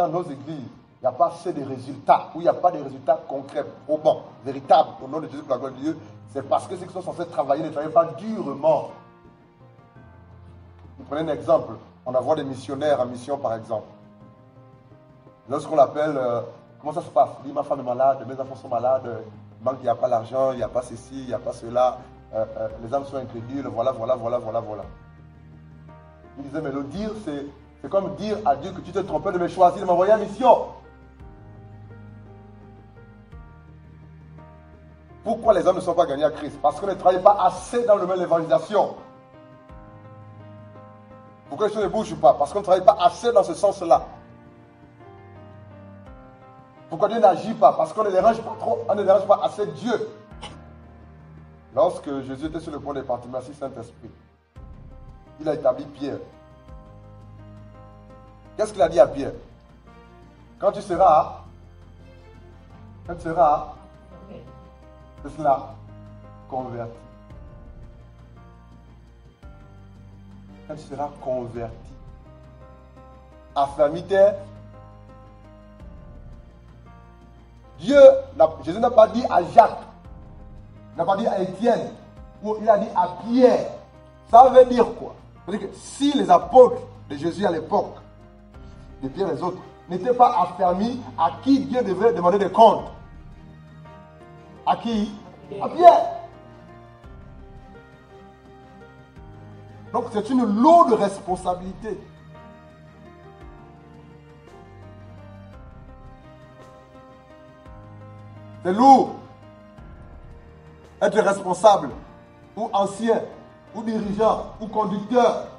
dans nos églises, il n'y a pas assez de résultats, ou il n'y a pas de résultats concrets, probants, véritables, au nom de Jésus, pour la gloire de Dieu, c'est parce que ceux qui sont censés travailler ne travaillent pas durement. Vous prenez un exemple, on envoie des missionnaires en mission, par exemple. Lorsqu'on l'appelle, comment ça se passe? Il dit, ma femme est malade, mes enfants sont malades, il n'y a pas l'argent, il n'y a pas ceci, il n'y a pas cela, les âmes sont incrédules, voilà. Il disait, mais le dire, c'est comme dire à Dieu que tu t'es trompé de me choisir, de m'envoyer en mission. Pourquoi les hommes ne sont pas gagnés à Christ? Parce qu'on ne travaille pas assez dans le domaine de l'évangélisation. Pourquoi les choses ne bougent pas? Parce qu'on ne travaille pas assez dans ce sens-là. Pourquoi Dieu n'agit pas? Parce qu'on ne dérange pas trop, on ne dérange pas assez Dieu. Lorsque Jésus était sur le point de partir, merci Saint-Esprit, il a établi Pierre. Qu'est-ce qu'il a dit à Pierre? Quand tu seras, c'est cela, converti. Quand tu seras converti, affermis tes. Jésus n'a pas dit à Jacques, il n'a pas dit à Étienne, ou il a dit à Pierre. Ça veut dire quoi? C'est-à-dire que si les apôtres de Jésus à l'époque, de Pierre et les autres, n'étaient pas affermis, à qui Dieu devait demander des comptes? À qui? À Pierre. Donc c'est une lourde responsabilité. C'est lourd. Être responsable, ou ancien, ou dirigeant, ou conducteur,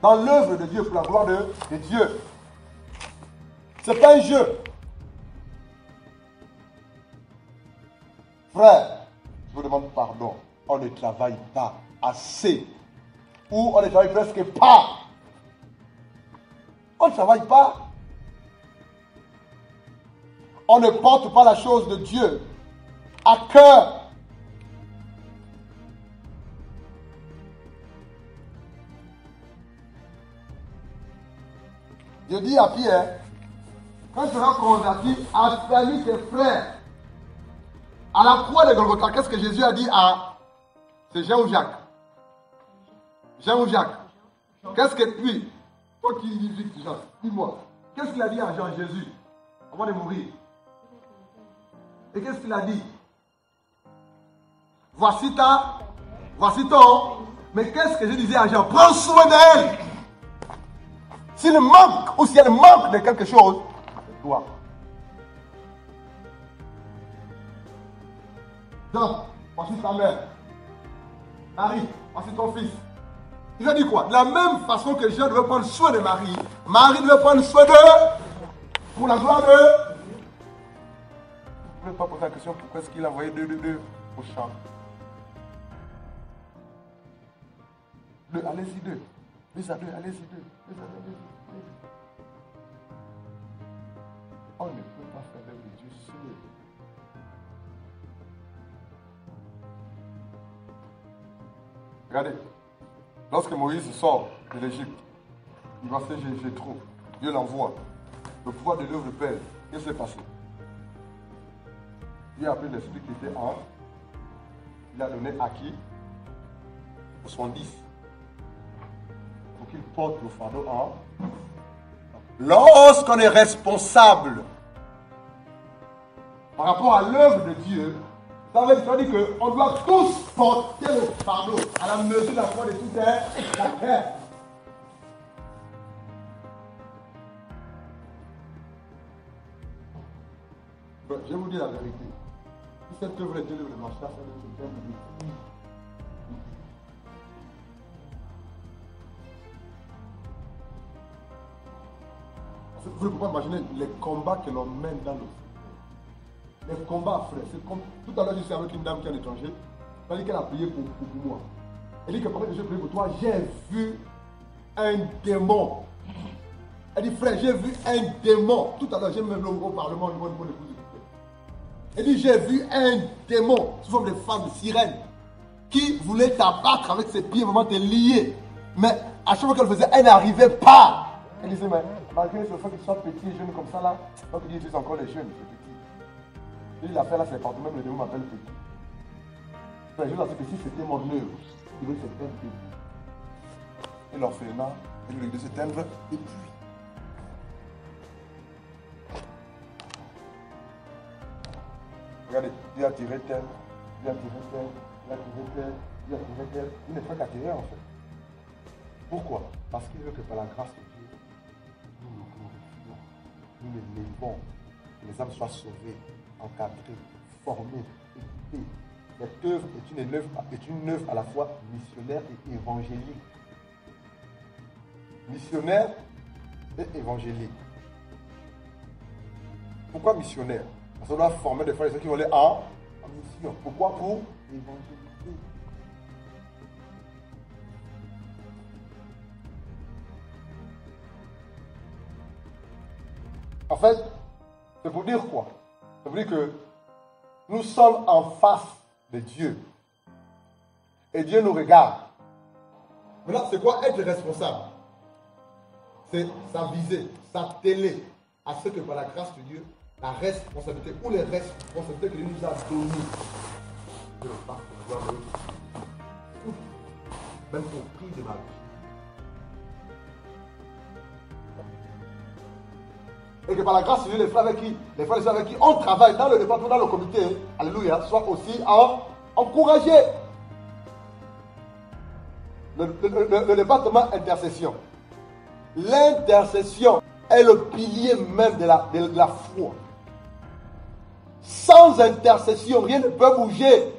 dans l'œuvre de Dieu, pour la gloire de Dieu. Ce n'est pas un jeu. Frère, je vous demande pardon. On ne travaille pas assez. Ou on ne travaille presque pas. On ne travaille pas. On ne porte pas la chose de Dieu à cœur. Dieu dit à Pierre, quand tu seras converti, affermis tes frères. À la croix de Golgotha, qu'est-ce que Jésus a dit à... C'est Jean ou Jacques? Jean ou Jacques? Qu'est-ce que... Oui, toi qui dis Jean, dis-moi. Qu'est-ce qu'il a dit à Jean, Jésus, avant de mourir? Et qu'est-ce qu'il a dit? Voici ton... Mais qu'est-ce que je disais à Jean? Prends soin d'elle. S'il manque ou si elle manque de quelque chose, c'est toi. Donc, voici ta mère. Marie, voici ton fils. Il a dit quoi? De la même façon que Jean devait prendre soin de Marie, Marie devait prendre soin d'eux pour la gloire d'eux. Je ne vais pas poser la question pourquoi est-ce qu'il a envoyé deux au champ. Allez-y deux. Deux à deux, allez-y deux. On ne peut pas faire l'œuvre de Dieu seul. Regardez, lorsque Moïse sort de l'Égypte, il va faire Jéthro. Dieu l'envoie. Le pouvoir de l'œuvre pèse. Qu'est-ce qui s'est passé? Dieu a pris l'esprit qui était en. Il a donné à qui? Aux 70. Pour qu'il porte le fardeau en. Lorsqu'on est responsable par rapport à l'œuvre de Dieu, ça veut dire qu'on doit tous porter le fardeau à la mesure de la foi de toute la terre. Je vais vous dire la vérité. Si cette œuvre est l'œuvre de Machiach, ça veut dire. Vous ne pouvez pas imaginer les combats que l'on mène dans nos les combats, frère. C'est comme tout à l'heure, je suis avec une dame qui est à l'étranger. Elle dit qu'elle a prié pour moi. Elle dit que pendant que j'ai prié pour toi, j'ai vu un démon. Elle dit, frère, j'ai vu un démon. Tout à l'heure, j'ai même au Parlement au niveau de l'épouse. Elle dit, j'ai vu un démon sous forme de femme, de sirène, qui voulait t'abattre avec ses pieds, vraiment te lier. Mais à chaque fois qu'elle faisait, elle n'arrivait pas. Elle disait, mais malgré le fait qu'ils soient petits et jeunes comme ça là, donc ils disent encore les jeunes, c'est petit. Et l'affaire là, c'est partout, même le démon m'appelle petit. Je vous assure que si c'était mon œuvre, il veut s'éteindre. Et l'orphelinat, il veut s'éteindre, et puis. Regardez, Dieu a tiré tel, Dieu a tiré tel, Dieu a tiré tel, Dieu a tiré tel. Il ne fait qu'attirer en fait. Pourquoi? Parce qu'il veut que par la grâce de Dieu, nous nous glorifions, nous nous levons, que les âmes soient sauvées, encadrées, formées, équipées. Cette œuvre est une œuvre à la fois missionnaire et évangélique. Missionnaire et évangélique. Pourquoi missionnaire? Parce qu'on doit former des frères et ceux qui vont aller en mission. Pourquoi? Pour évangéliser. En fait, c'est pour dire quoi? C'est pour dire que nous sommes en face de Dieu. Et Dieu nous regarde. Maintenant, c'est quoi être responsable? C'est s'aviser, s'atteler à ce que par la grâce de Dieu, la responsabilité ou les responsabilités que Dieu nous a données, je le fasse pour pouvoir même au prix de ma vie. Et que par la grâce de Dieu, les frères et sœurs avec qui on travaille dans le département, dans le comité, alléluia, soient aussi encouragés. Le département intercession. L'intercession est le pilier même de la foi. Sans intercession, rien ne peut bouger.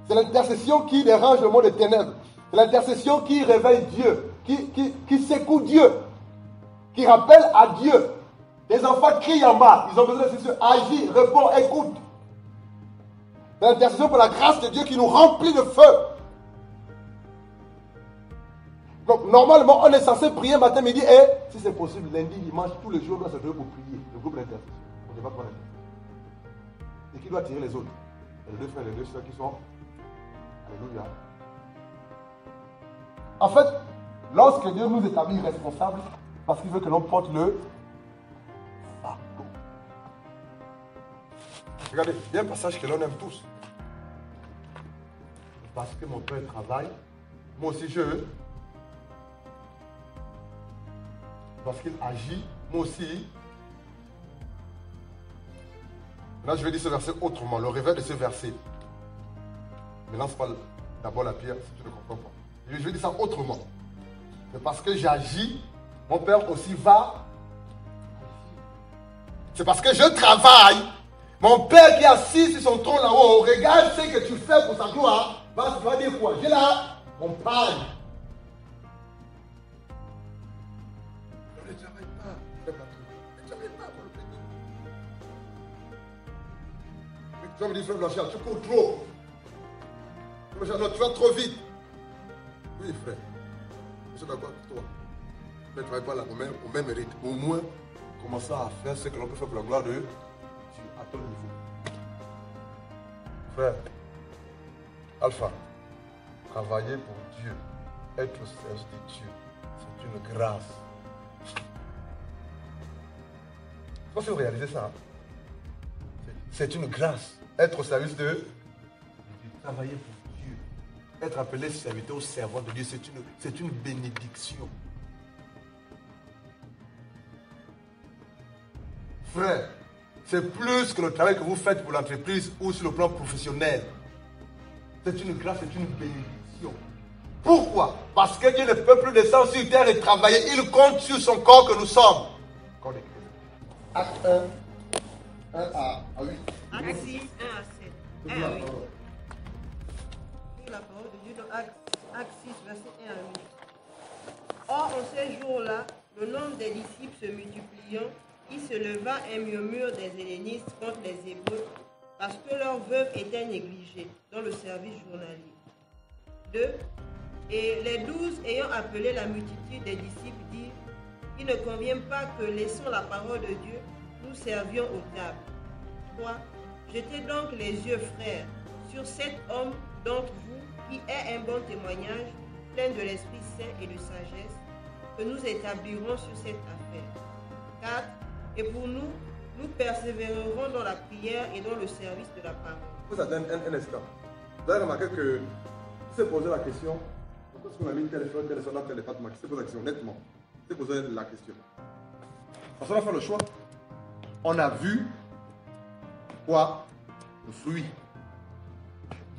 C'est l'intercession qui dérange le monde des ténèbres. C'est l'intercession qui réveille Dieu, qui secoue Dieu, qui rappelle à Dieu. Les enfants crient en bas, ils ont besoin d'intercession. Agis, réponds, écoute. C'est l'intercession pour la grâce de Dieu qui nous remplit de feu. Donc, normalement, on est censé prier matin, midi et, si c'est possible, lundi, dimanche, tous les jours, on doit se lever pour prier. Le groupe d'intercession. On ne peut pas prendre l'intercession. Et qui doit tirer les autres? Les deux frères et les deux sœurs qui sont. Alléluia. En fait, lorsque Dieu nous établit responsables, parce qu'il veut que l'on porte le fardeau. Regardez, il y a un passage que l'on aime tous. Parce que mon père travaille, moi aussi je. Parce qu'il agit, moi aussi. Là, je vais dire ce verset autrement. Le réveil de ce verset. Ne lance pas d'abord la pierre si tu ne comprends pas. Je vais dire ça autrement. C'est parce que j'agis, mon père aussi va. C'est parce que je travaille. Mon père qui est assis sur son trône là-haut, regarde ce que tu fais pour sa gloire. Va dire quoi? Je la compagne. Ne travaille pas. Ne travaille pas pour le péché. Tu vas me dire, frère Blanchard, tu cours trop. Non, tu vas trop vite. Oui, frère. Je suis d'accord avec toi. Ne travaille pas là au même rythme. Au moins, commence à faire ce que l'on peut faire pour la gloire de Dieu à ton niveau. Frère, Alpha, travailler pour Dieu, être au service de Dieu, c'est une grâce. Je sais pas si vous réalisez ça. Hein? C'est une grâce. Être au service de Dieu, travailler pour Dieu, être appelé serviteur ou servant de Dieu, c'est une bénédiction. Frère, c'est plus que le travail que vous faites pour l'entreprise ou sur le plan professionnel. C'est une grâce, c'est une bénédiction. Pourquoi? Parce que Dieu ne peut plus descendre sur terre et travailler. Il compte sur son corps que nous sommes. Acte 1 à 8. Acte 6, 1 à 7. 1 à 8. La parole de Dieu dans Acte 6, verset 1 à 8. Or, en ces jours-là, le nombre des disciples se multipliant, il se leva un murmure des hellénistes contre les Hébreux, parce que leurs veuves étaient négligées dans le service journalier. 2. Et les 12 ayant appelé la multitude des disciples dirent, il ne convient pas que, laissant la parole de Dieu, nous servions aux tables. 3. Jetez donc les yeux, frères, sur cet homme d'entre vous qui est un bon témoignage, plein de l'Esprit succès et de sagesse que nous établirons sur cette affaire. 4. Et pour nous, nous persévérerons dans la prière et dans le service de la parole. Vous attendez un instant. Vous avez remarqué que qui s'est posé la question, pourquoi est-ce qu'on a mis tel effort, tel soldat, tel département, qui s'est posé la question, honnêtement, qui s'est posé la question. Parce qu'on va faire le choix. On a vu quoi? Le fruit.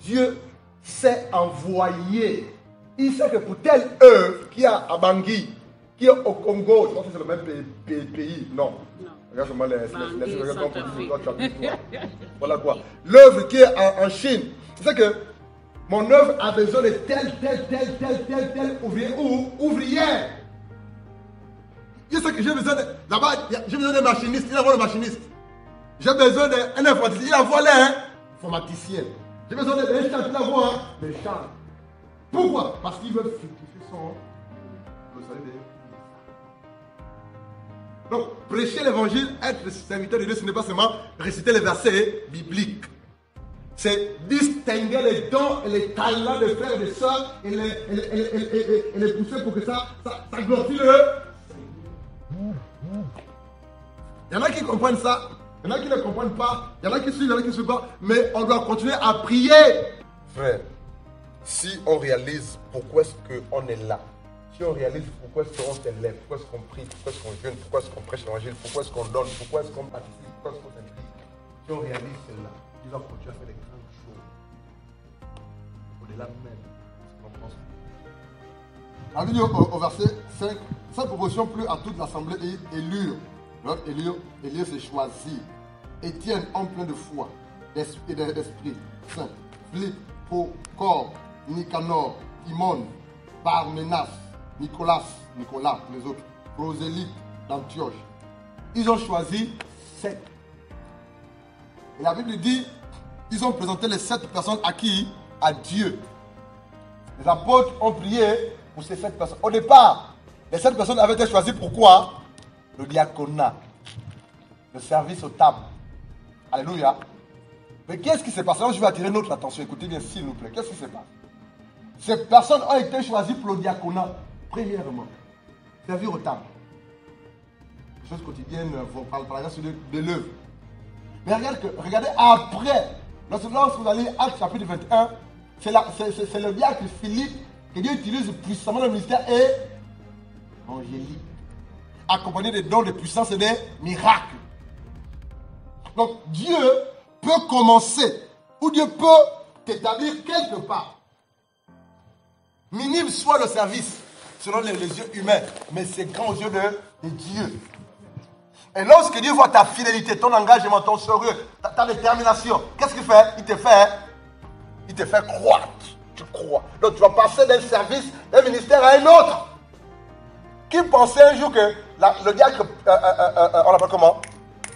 Dieu s'est envoyé. Il sait que pour telle œuvre qui est à Bangui, qui est au Congo, je pense que c'est le même pays, non. Regarde comment voilà quoi. L'œuvre qui est en Chine, c'est que mon œuvre a besoin de telle ouvrière. Je sais que j'ai besoin de. Là-bas, j'ai besoin d'un machiniste, il envoie le machiniste. J'ai besoin d'un informaticien, il envoie l'informaticien. J'ai besoin d'un chant, il envoie des chants. Pourquoi? Parce qu'il veut fructifier le salut de Dieu. Donc, prêcher l'évangile, être serviteur de Dieu, ce n'est pas seulement réciter les versets bibliques. C'est distinguer les dons et les talents des frères et des sœurs et les pousser pour que ça glorifie le. Il y en a qui comprennent ça, il y en a qui ne comprennent pas, il y en a qui suivent, il y en a qui ne suivent pas, mais on doit continuer à prier. Frère, si on réalise pourquoi est-ce qu'on est là, si on réalise pourquoi est-ce qu'on s'élève, pourquoi est-ce qu'on prie, pourquoi est-ce qu'on jeûne, pourquoi est-ce qu'on prêche l'évangile, pourquoi est-ce qu'on donne, pourquoi est-ce qu'on participe, pourquoi est-ce qu'on s'implique, si on réalise cela, il va continuer à faire des grandes choses. Au-delà même de ce qu'on pense. On dit au verset 5, cette proposition plut à toute l'assemblée et élure. Donc Élire s'est choisi. Étienne, homme plein de foi et d'esprit saint. Philippe, Procor, Nicanor, Timon, Parmenas, Nicolas, les autres, prosélytes d'Antioche. Ils ont choisi 7. Et la Bible dit, ils ont présenté les 7 personnes à qui? À Dieu. Les apôtres ont prié pour ces 7 personnes. Au départ, les 7 personnes avaient été choisies pour quoi? Le diaconat, le service aux tables. Alléluia. Mais qu'est-ce qui s'est passé? Alors je vais attirer notre attention. Écoutez bien, s'il vous plaît. Qu'est-ce qui s'est passé? Ces personnes ont été choisies pour le diaconat. Premièrement, servir aux tables. Des choses quotidiennes, par exemple, de l'œuvre. Mais regardez après, lorsque vous allez à Actes chapitre 21, c'est le diacre Philippe que Dieu utilise puissamment le ministère évangélique, accompagné des dons de puissance et des miracles. Donc Dieu peut commencer, ou Dieu peut t'établir quelque part. Minime soit le service, selon les yeux humains, mais c'est grand aux yeux de Dieu. Et lorsque Dieu voit ta fidélité, ton engagement, ton sérieux, ta détermination, qu'est-ce qu'il fait? Il te fait croître. Tu crois. Donc tu vas passer d'un service, d'un ministère à un autre. Qui pensait un jour que le diacre, on l'appelle comment?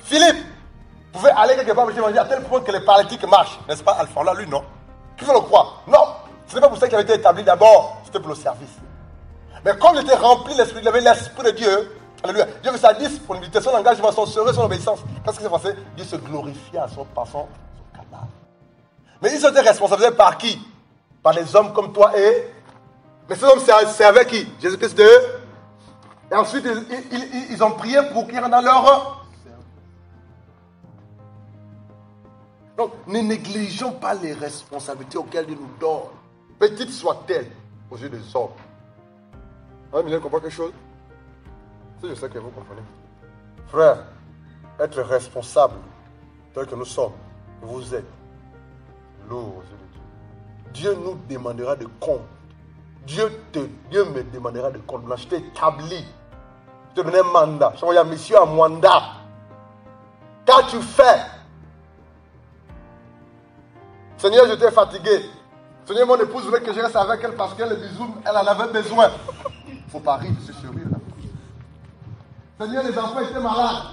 Philippe, pouvait aller quelque part à tel point que les paralytiques marchent. N'est-ce pas, Alphonse? Là, lui, non. Qui veut le croire? Non. Ce n'est pas pour ça qu'il avait été établi d'abord. C'était pour le service. Mais comme il était rempli de l'esprit, il avait l'esprit de Dieu. Alléluia. Dieu veut sa disponibilité, son engagement, son sérieux, son obéissance. Qu'est-ce qui s'est passé? Dieu se glorifia à son passant, son cadavre. Mais ils ont été responsabilisés par qui? Par les hommes comme toi et. Mais ces hommes servaient qui? Jésus-Christ de. Et ensuite, ils ont prié pour qu'ils rentrent dans leur. Donc, ne négligeons pas les responsabilités auxquelles Dieu nous donne. Petites soient-elles aux yeux des hommes. Ah, mais vous comprenez quelque chose? Si je sais que vous comprenez. Frère, être responsable tel que nous sommes, que vous êtes, lourd aux yeux de Dieu. Dieu nous demandera de compte. Dieu me demandera de compte. Je t'ai établi. Je te donnais un mandat. Je t'ai envoyé une mission à Mwanda. Qu'as-tu fait? Seigneur, j'étais fatigué. Seigneur, mon épouse voulait que je reste avec elle parce qu'elle les bisous, elle en avait besoin. Il ne faut pas rire, je suis sérieux là. Seigneur, les enfants étaient malades.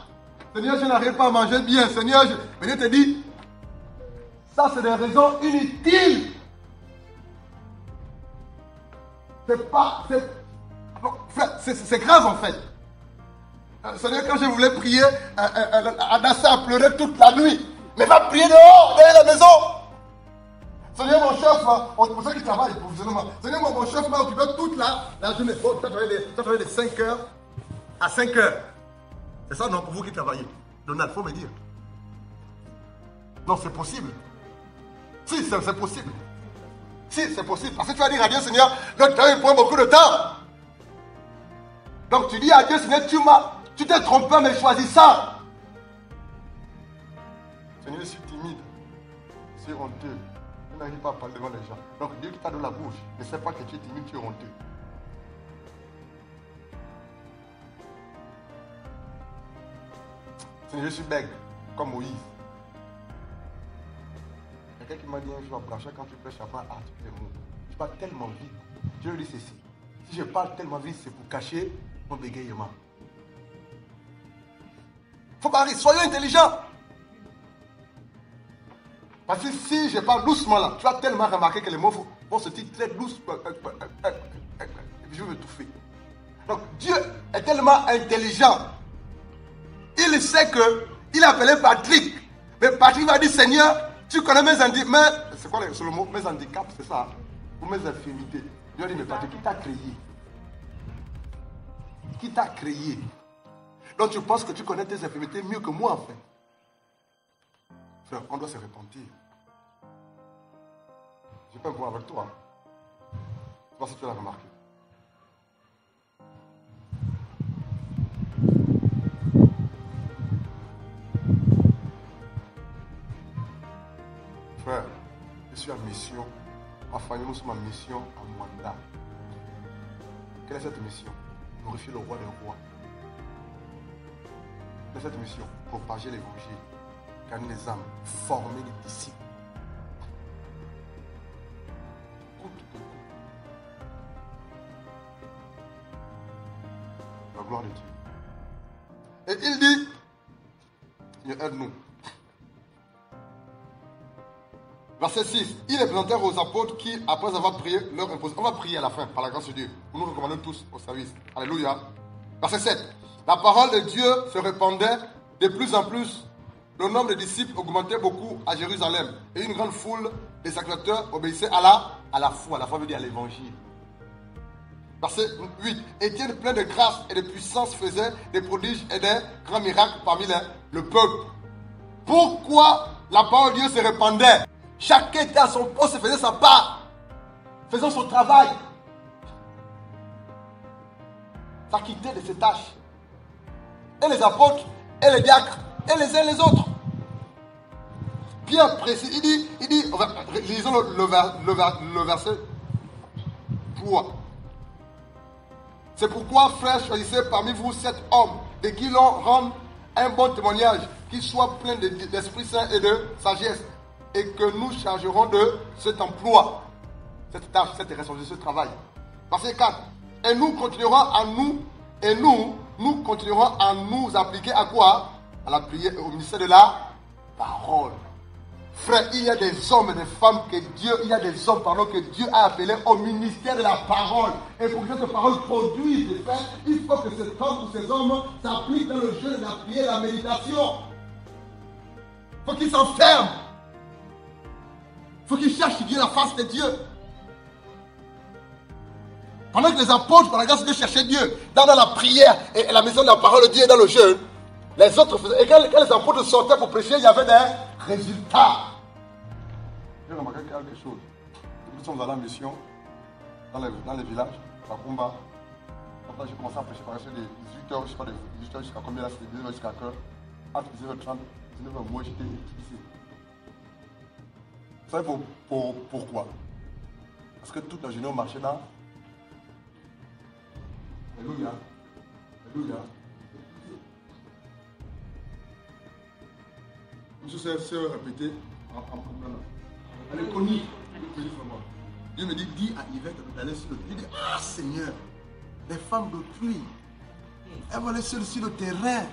Seigneur, je n'arrive pas à manger bien. Seigneur, mais Dieu te dit, ça c'est des raisons inutiles. C'est grave en fait. Seigneur, quand je voulais prier, Adassa a pleuré toute la nuit. Mais va prier dehors, derrière la maison. Seigneur, mon chef pour ceux qui travaillent professionnellement. Seigneur, mon chef m'a occupé toute la journée. Oh, tu as travaillé de 5h à 5h. C'est ça, non, pour vous qui travaillez. Donald, il faut me dire. Non, c'est possible. Si, c'est possible. Si, c'est possible. Parce que tu vas dire à Dieu, Seigneur, notre travail prend beaucoup de temps. Donc tu dis à Dieu, Seigneur, tu t'es trompé, mais choisissant. Seigneur, je suis timide. Je suis honteux. Je n'arrive pas à parler devant les gens. Donc Dieu qui t'a donné la bouche ne sait pas que tu es timide, tu es honteux. Seigneur, je suis bègue, comme Moïse. Quelqu'un qui m'a dit un jour, Brancha, quand tu prêches à part, tu fais mou. Je parle tellement vite. Je lui dis ceci. Si je parle tellement vite, c'est pour cacher mon bégayement. Faut parler, soyez intelligents. Parce que si je parle doucement là, tu vas tellement remarquer que les mots vont se dire très doucement. Et puis je vais m'étouffer. Donc Dieu est tellement intelligent. Il sait qu'il a appelé Patrick. Mais Patrick va dire, Seigneur, tu connais mes handicaps. Mais c'est quoi le mot? Mes handicaps, c'est ça. Ou mes infirmités. Dieu dit, mais Patrick, qui t'a créé? Qui t'a créé? Donc tu penses que tu connais tes infirmités mieux que moi en fait. Frère, on doit se repentir. Je n'ai pas un point avec toi. Je ne sais pas si tu l'as remarqué. Frère, je suis en mission. Ma famille, nous sommes en mission, en mandat. Quelle est cette mission? Glorifier le roi des rois. Quelle est cette mission? Propager l'évangile. Gagner les âmes, former les disciples. Coûte que coûte. La gloire de Dieu. Et il dit, Seigneur, aide-nous. Verset 6, ils les présentèrent aux apôtres qui, après avoir prié, leur imposèrent. On va prier à la fin, par la grâce de Dieu. Nous nous recommandons tous au service. Alléluia. Verset 7, la parole de Dieu se répandait de plus en plus. Le nombre de disciples augmentait beaucoup à Jérusalem. Et une grande foule des sacrificateurs obéissait à la foi. La foi veut dire à l'évangile. Verset 8. Étienne plein de grâce et de puissance faisait des prodiges et des grands miracles parmi le peuple. Pourquoi la parole de Dieu se répandait? Chacun était à son poste et faisait sa part. Faisant son travail. S'acquittait de ses tâches. Et les apôtres, et les diacres, et les uns les autres. Bien précis. Il dit, lisons le verset 3. C'est pourquoi, frères, choisissez parmi vous 7 hommes de qui l'on rende un bon témoignage, qui soient pleins d'Esprit Saint et de sagesse, et que nous chargerons de cet emploi, cette tâche, cette responsabilité, ce travail. Verset 4. Et nous continuerons à nous appliquer à quoi? À la prière et au ministère de la parole. Frère, il y a des hommes et des femmes que Dieu a appelés au ministère de la parole. Et pour que cette parole produise des faits, il faut que cet homme ou ces hommes s'appliquent dans le jeûne, la prière, la méditation. Il faut qu'ils s'enferment. Il faut qu'ils cherchent Dieu, la face de Dieu. Pendant que les apôtres, par la grâce de Dieu, cherchaient Dieu, dans la prière et la maison de la parole de Dieu et dans le jeûne, les autres faisaient. Et quand les apôtres sortaient pour prêcher, il y avait des résultats. J'ai remarqué quelque chose. Nous sommes allés en mission dans les villages, à Kumba. Après, j'ai commencé à prêcher par exemple de 18h, je ne sais pas, de 18h jusqu'à combien là, c'était 19h jusqu'à quelle heure. Entre 19h30 et 19h, moi j'étais ici. Vous savez pourquoi? Parce que toute la journée on marchait là. Alléluia. Alléluia. Je sais répéter en elle est connue. Dieu me dit, dis à Yvette d'aller sur le terrain. Je dis, ah Seigneur, les femmes d'autrui, elles vont aller sur le terrain.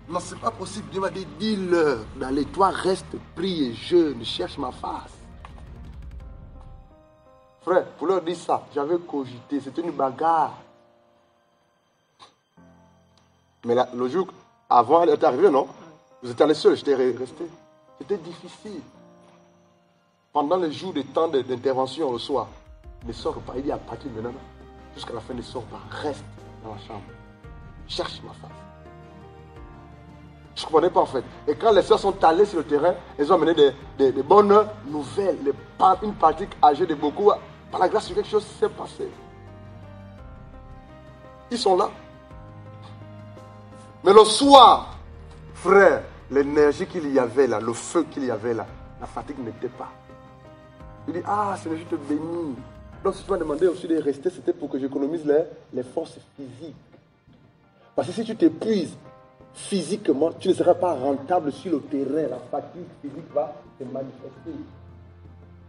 Non, c'est pas possible. Dieu m'a dit, dis-leur d'aller. Toi, reste, prie et jeûne, cherche ma face. Frère, pour leur dire ça, j'avais cogité, c'était une bagarre. Mais là, le jour avant, elle était arrivée, non? Vous étiez allé seul, j'étais resté. C'était difficile. pendant les jours de temps d'intervention le soir, ne sors pas. Il dit à partir de maintenant, jusqu'à la fin, ne sors pas. Reste dans la chambre. Cherche ma face. Je ne comprenais pas en fait. Et quand les soeurs sont allées sur le terrain, elles ont amené des bonnes nouvelles. Une partie âgée de beaucoup, par la grâce de quelque chose s'est passé. Ils sont là. Mais le soir, frère, l'énergie qu'il y avait là, le feu qu'il y avait là, la fatigue n'était pas. Il dit, ah, Seigneur, je te bénis. Donc si tu m'as demandé aussi de rester, c'était pour que j'économise les forces physiques. Parce que si tu t'épuises physiquement, tu ne seras pas rentable sur le terrain. La fatigue physique va se manifester.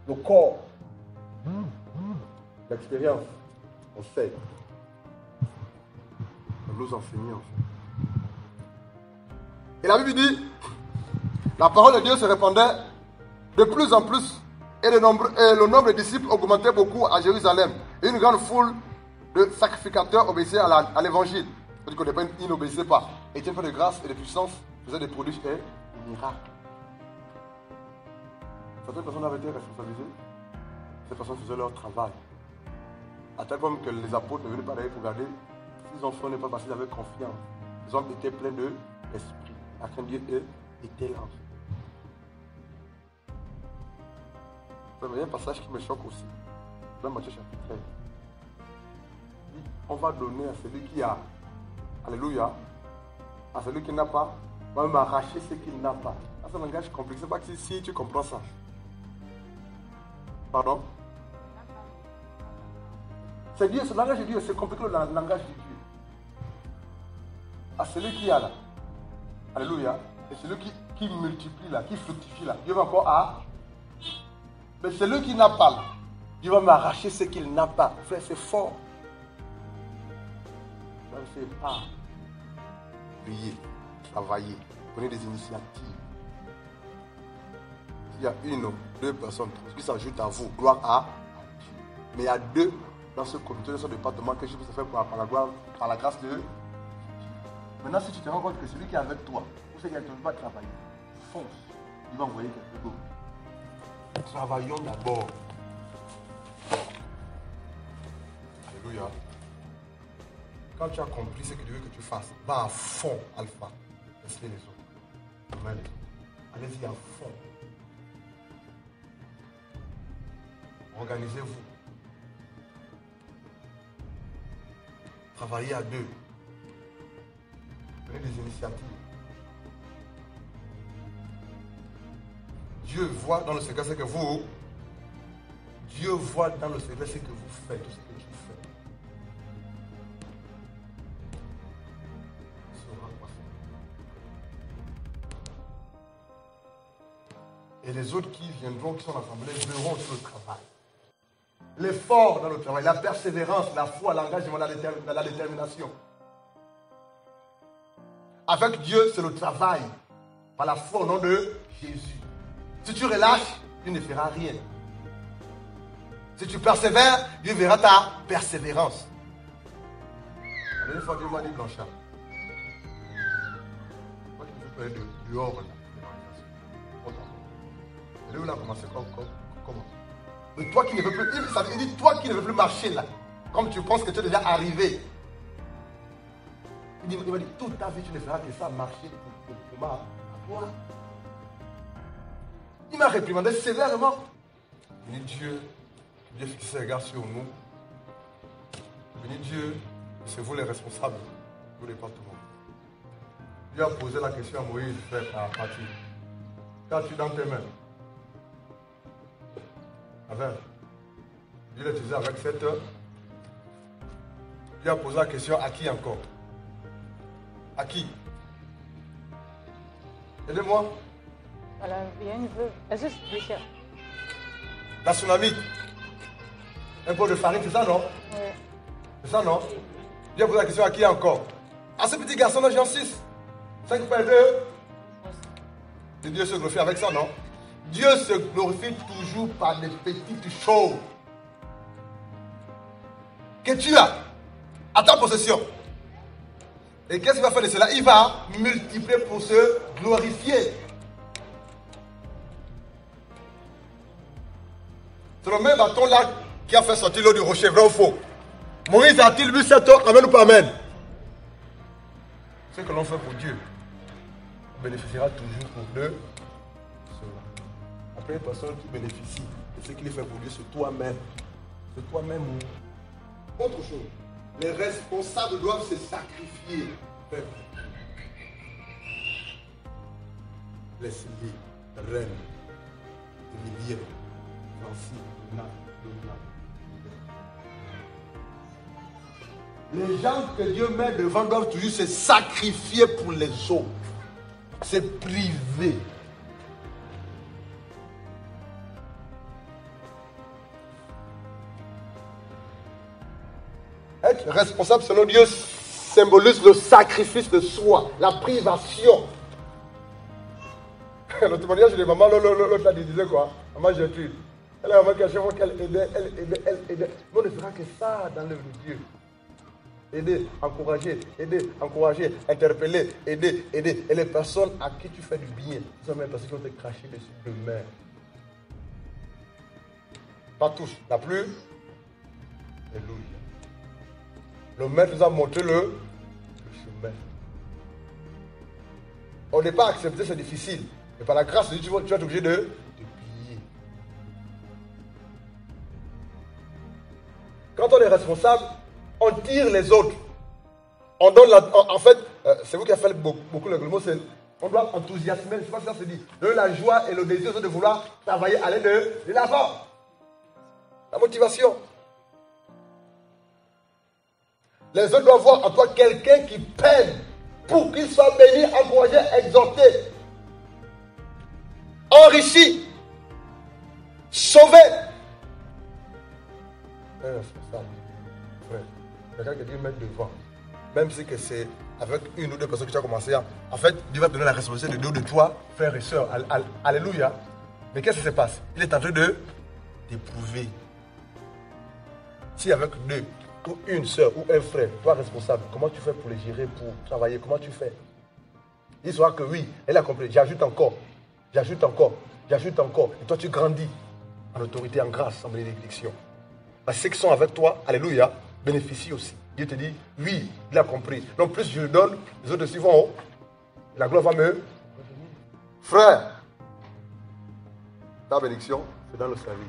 Le corps, l'expérience, on sait. On nous enseigne. Et la Bible dit, la parole de Dieu se répandait de plus en plus et le nombre de disciples augmentait beaucoup à Jérusalem. Et une grande foule de sacrificateurs obéissaient à l'évangile. C'est-à-dire qu'au départ, ils n'obéissaient pas. Et étaient faits de grâce et de puissance, faisaient des prodiges et des miracles. Certaines personnes avaient été responsabilisées. Ces personnes faisaient leur travail. À tel point que les apôtres ne venaient pas d'ailleurs pour regarder s'ils ont fait n'est pas parce qu'ils avaient confiance. Ils ont été pleins de l'esprit. La crainte de Dieu était là. Il y a un passage qui me choque aussi. Dans Matthieu chapitre 13. On va donner à celui qui a. Alléluia. À celui qui n'a pas. On va même arracher ce qu'il n'a pas. C'est un langage compliqué. C'est pas que si tu comprends ça. Pardon? C'est Dieu, ce langage de Dieu, c'est compliqué le langage de Dieu. À celui qui a là. Alléluia. Et celui qui multiplie là, qui fructifie là. Dieu va encore à. Mais celui qui n'a pas là, Dieu va m'arracher ce qu'il n'a pas. Frère, c'est fort. Je ne sais pas. Priez, travailler, prenez des initiatives. S'il y a une ou deux personnes qui s'ajoutent à vous, gloire à Dieu. Mais il y a deux dans ce comité, dans ce département, que je peux faire par la gloire, par la grâce de Dieu. Maintenant, si tu te rends compte que celui qui est avec toi, ou celui qui ne peut pas travailler, fonce. Il va envoyer quelque chose. Travaillons d'abord. Alléluia. Quand tu as compris ce que Dieu veut que tu fasses, va à fond, Alpha. Laissez les autres. Amen. Allez-y à fond. Organisez-vous. Travaillez à deux. Prenez des initiatives. Dieu voit dans le secret ce que vous. Dieu voit dans le secret ce que vous faites, tout ce que tu fais. Il saura quoi faire. Et les autres qui viendront, qui sont assemblés, verront tout le travail. L'effort dans le travail, la persévérance, la foi, l'engagement, la détermination. Avec Dieu, c'est le travail. Par la foi au nom de Jésus. Si tu relâches, tu ne feras rien. Si tu persévères, Dieu verra ta persévérance. La dernière fois, Dieu m'a dit, Blanchard, moi je veux parler de dehors là. Et là, on a commencé comment? Mais toi qui ne veux plus, il dit, toi qui ne veux plus marcher là, comme tu penses que tu es déjà arrivé. Il m'a dit, toute ta vie, tu ne feras que ça, marcher pour toi. Il m'a réprimandé sévèrement. Béni Dieu, Dieu fixe ses regards sur nous. Béni Dieu, c'est vous les responsables du département. Dieu a posé la question à Moïse, frère, à partir. Qu'as-tu dans tes mains? Avec. Dieu l'a utilisé avec cette. Dieu a posé la question à qui encore? À qui? Aidez-moi. Voilà, il y a une veuve. Est-ce que c'est cher? La tsunami. Un pot de farine, c'est ça, non? Oui. C'est ça, non? Dieu a posé la question à qui encore? À ce petit garçon de Jean 6. 5 par 2. Et Dieu se glorifie avec ça, non? Dieu se glorifie toujours par des petites choses que tu as à ta possession. Et qu'est-ce qu'il va faire de cela? Il va multiplier pour se glorifier. C'est le même bâton là qui a fait sortir l'eau du rocher, vrai ou faux? Moïse a-t-il bu cette eau? Amen ou pas amen? Ce que l'on fait pour Dieu, on bénéficiera toujours pour Dieu. Après, une personne qui bénéficie de ce qu'il fait pour Dieu, c'est toi-même. C'est toi-même. Autre chose, les responsables doivent se sacrifier. Leslie, Reine, Olivier, Nancy, Luna. Les gens que Dieu met devant doivent toujours se sacrifier pour les autres. Se priver. Être responsable selon Dieu symbolise le sacrifice de soi, la privation. Le témoignage de maman, l'autre a disait quoi? Maman Gertrude. Elle a remarqué à chaque fois qu'elle aidait, elle aidait. Mais on ne fera que ça dans l'œuvre de Dieu. Aider, encourager, interpeller, aider. Et les personnes à qui tu fais du bien, ce sont les personnes qui vont te cracher dessus demain. Pas tous, la plus. Alléluia. Le maître nous a montré le chemin. On n'est pas accepté, c'est difficile. Mais par la grâce de Dieu, tu vas être obligé de plier. Quand on est responsable, on tire les autres. On donne en fait, c'est vous qui avez fait beaucoup le mot, c'est on doit enthousiasmer, je ne sais pas si ça se dit, donner la joie et le désir de vouloir travailler, aller de l'avant. La motivation. Les autres doivent voir en toi quelqu'un qui peine pour qu'il soit béni, encouragé, exhorté, enrichi, sauvé. Un responsable. Frère, quelqu'un que Dieu met devant. Même si que c'est avec une ou deux personnes que tu as commencé à... En fait, Dieu va te donner la responsabilité de deux de toi, frères et sœurs. Alléluia. Mais qu'est-ce qui se passe? Il est en train de t'éprouver. Si avec deux, ou une sœur, ou un frère, toi responsable, comment tu fais pour les gérer, pour travailler? Comment tu fais? Il saura que oui, elle a compris. J'ajoute encore. Et toi, tu grandis en autorité, en grâce, en bénédiction. Ceux qui sont avec toi, alléluia, bénéficient aussi. Dieu te dit, oui, il a compris. Donc plus je donne, les autres aussi vont. La gloire va me... Frère, ta bénédiction, c'est dans le service.